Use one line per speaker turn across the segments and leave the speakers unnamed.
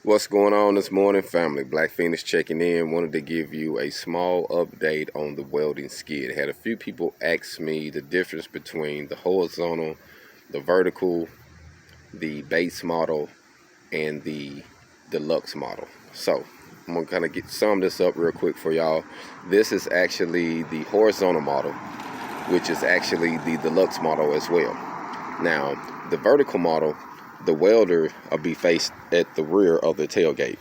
What's going on this morning, family? Black Feniks checking in. Wanted to give you a small update on the welding skid. Had a few people ask me the difference between the horizontal, the vertical, the base model, and the deluxe model. So I'm gonna kind of sum this up real quick for y'all. This is actually the horizontal model, which is actually the deluxe model as well. Now, the vertical model, the welder will be faced at the rear of the tailgate.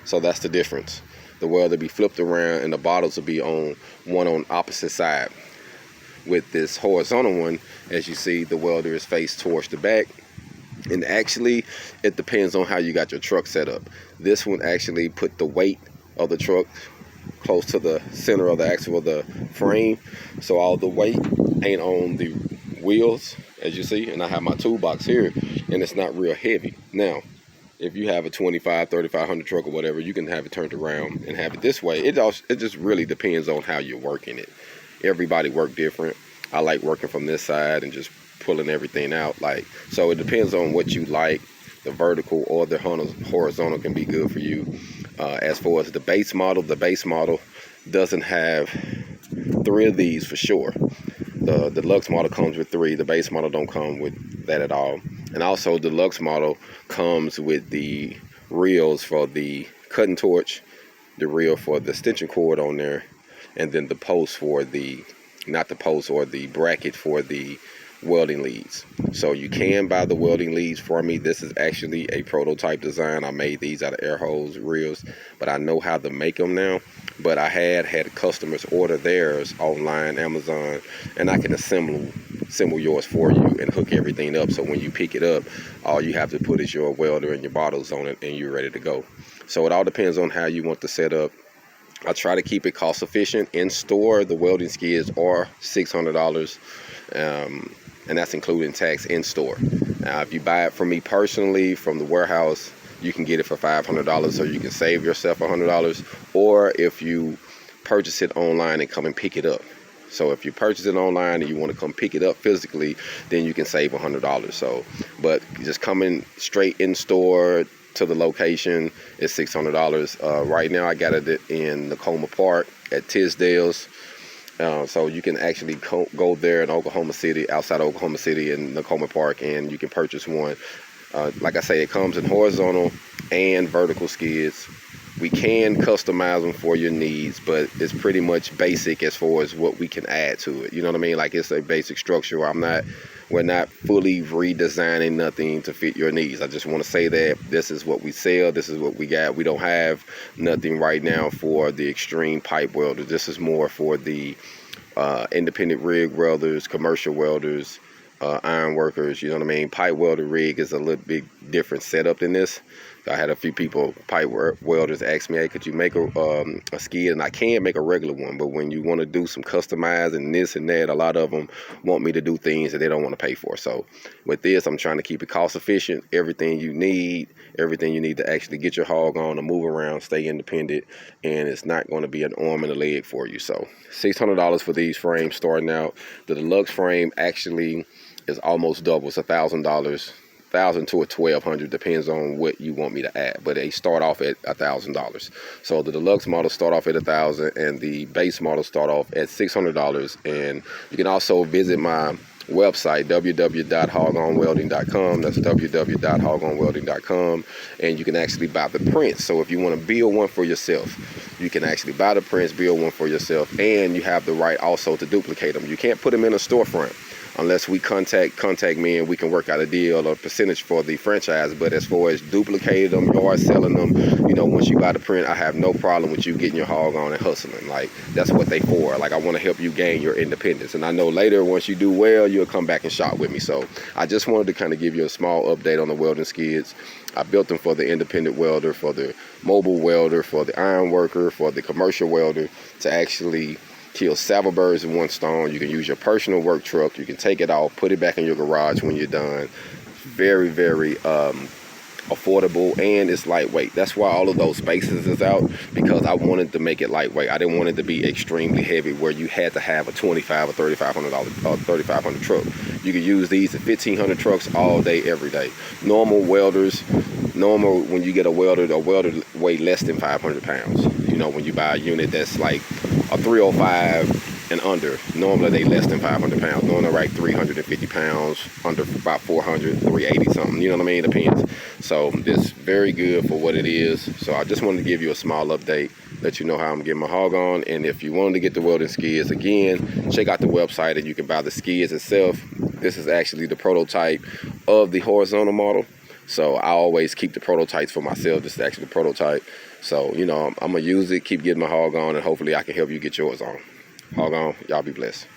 So that's the difference. The welder be flipped around and the bottles will be on opposite side. With this horizontal one, as you see, the welder is faced towards the back. And actually, it depends on how you got your truck set up. This one actually put the weight of the truck close to the center of the axle of the frame. So all the weight ain't on the wheels, as you see. And I have my toolbox here, and it's not real heavy. Now, if you have a 3500 truck or whatever, you can have it turned around and have it this way. It just really depends on how you're working it. Everybody work different. I like working from this side and just pulling everything out. So it depends on what you like. The vertical or the horizontal can be good for you. As far as the base model doesn't have 3 of these for sure. The deluxe model comes with 3. The base model don't come with that at all. And also, the deluxe model comes with the reels for the cutting torch, the reel for the extension cord on there, and then the post for the, not the post, or the bracket for the welding leads. So you can buy the welding leads from me. This is actually a prototype design. I made these out of air hose reels, but I know how to make them now. But I had customers order theirs online, Amazon, and I can assemble yours for you and hook everything up. So when you pick it up, all you have to put is your welder and your bottles on it, and you're ready to go. So it all depends on how you want to set up. I try to keep it cost efficient. In store, the welding skids are $600. And that's including tax in store. Now, if you buy it from me personally, from the warehouse, you can get it for $500, so you can save yourself $100. Or if you purchase it online and come and pick it up. So if you purchase it online and you want to come pick it up physically, then you can save $100. So, but just coming straight in store to the location is $600. Right now, I got it in Nakoma Park at Tisdale's. So you can actually go there in Oklahoma City, outside Oklahoma City in Nakoma Park, and you can purchase one. Like I say, it comes in horizontal and vertical skids. We can customize them for your needs, but it's pretty much basic as far as what we can add to it. You know what I mean? Like, it's a basic structure. We're not fully redesigning nothing to fit your needs. I just want to say that this is what we sell. This is what we got. We don't have nothing right now for the extreme pipe welder. This is more for the independent rig welders, commercial welders, iron workers. You know what I mean? Pipe welder rig is a little bit different setup than this. I had a few people, pipe welders, ask me, hey, could you make a skid? And I can make a regular one, but when you want to do some customizing and this and that, a lot of them want me to do things that they don't want to pay for. So with this, I'm trying to keep it cost efficient. Everything you need to actually get your hog on, to move around, stay independent, and it's not going to be an arm and a leg for you. So $600 for these frames starting out. The deluxe frame actually is almost double. It's $1,000, $1,000 to $1,200, depends on what you want me to add, but they start off at $1,000. So the deluxe model start off at $1,000, and the base model start off at $600. And you can also visit my website, www.hogonwelding.com. That's www.hogonwelding.com, and you can actually buy the prints. So if you want to build one for yourself, you can actually buy the prints, build one for yourself, and you have the right also to duplicate them. You can't put them in a storefront unless we contact me, and we can work out a deal or percentage for the franchise. But as far as duplicating them, or selling them, once you buy the print, I have no problem with you getting your hog on and hustling. Like, that's what they for. Like, I want to help you gain your independence. And I know later, once you do well, you'll come back and shop with me. So I just wanted to kind of give you a small update on the welding skids. I built them for the independent welder, for the mobile welder, for the iron worker, for the commercial welder, to actually kill several birds with one stone. You can use your personal work truck. You can take it off, put it back in your garage when you're done. Very, very affordable, and it's lightweight. That's why all of those spaces is out, because I wanted to make it lightweight. I didn't want it to be extremely heavy where you had to have a $2,500 or $3,500 truck. You could use these at 1,500 trucks all day, every day. Normal welders Normal, when you get a welder weigh less than 500 pounds. You know, when you buy a unit that's like a 305 and under, normally they less than 500 pounds. Normally like 350 pounds, under about 400, 380 something. You know what I mean? It depends. So this very good for what it is. So I just wanted to give you a small update, let you know how I'm getting my HogOn. And if you wanted to get the welding skids, again, check out the website and you can buy the skids itself. This is actually the prototype of the horizontal model. So I always keep the prototypes for myself. This is actually the prototype. So, you know, I'm going to use it, keep getting my HogOn, and hopefully I can help you get yours on. HogOn, y'all be blessed.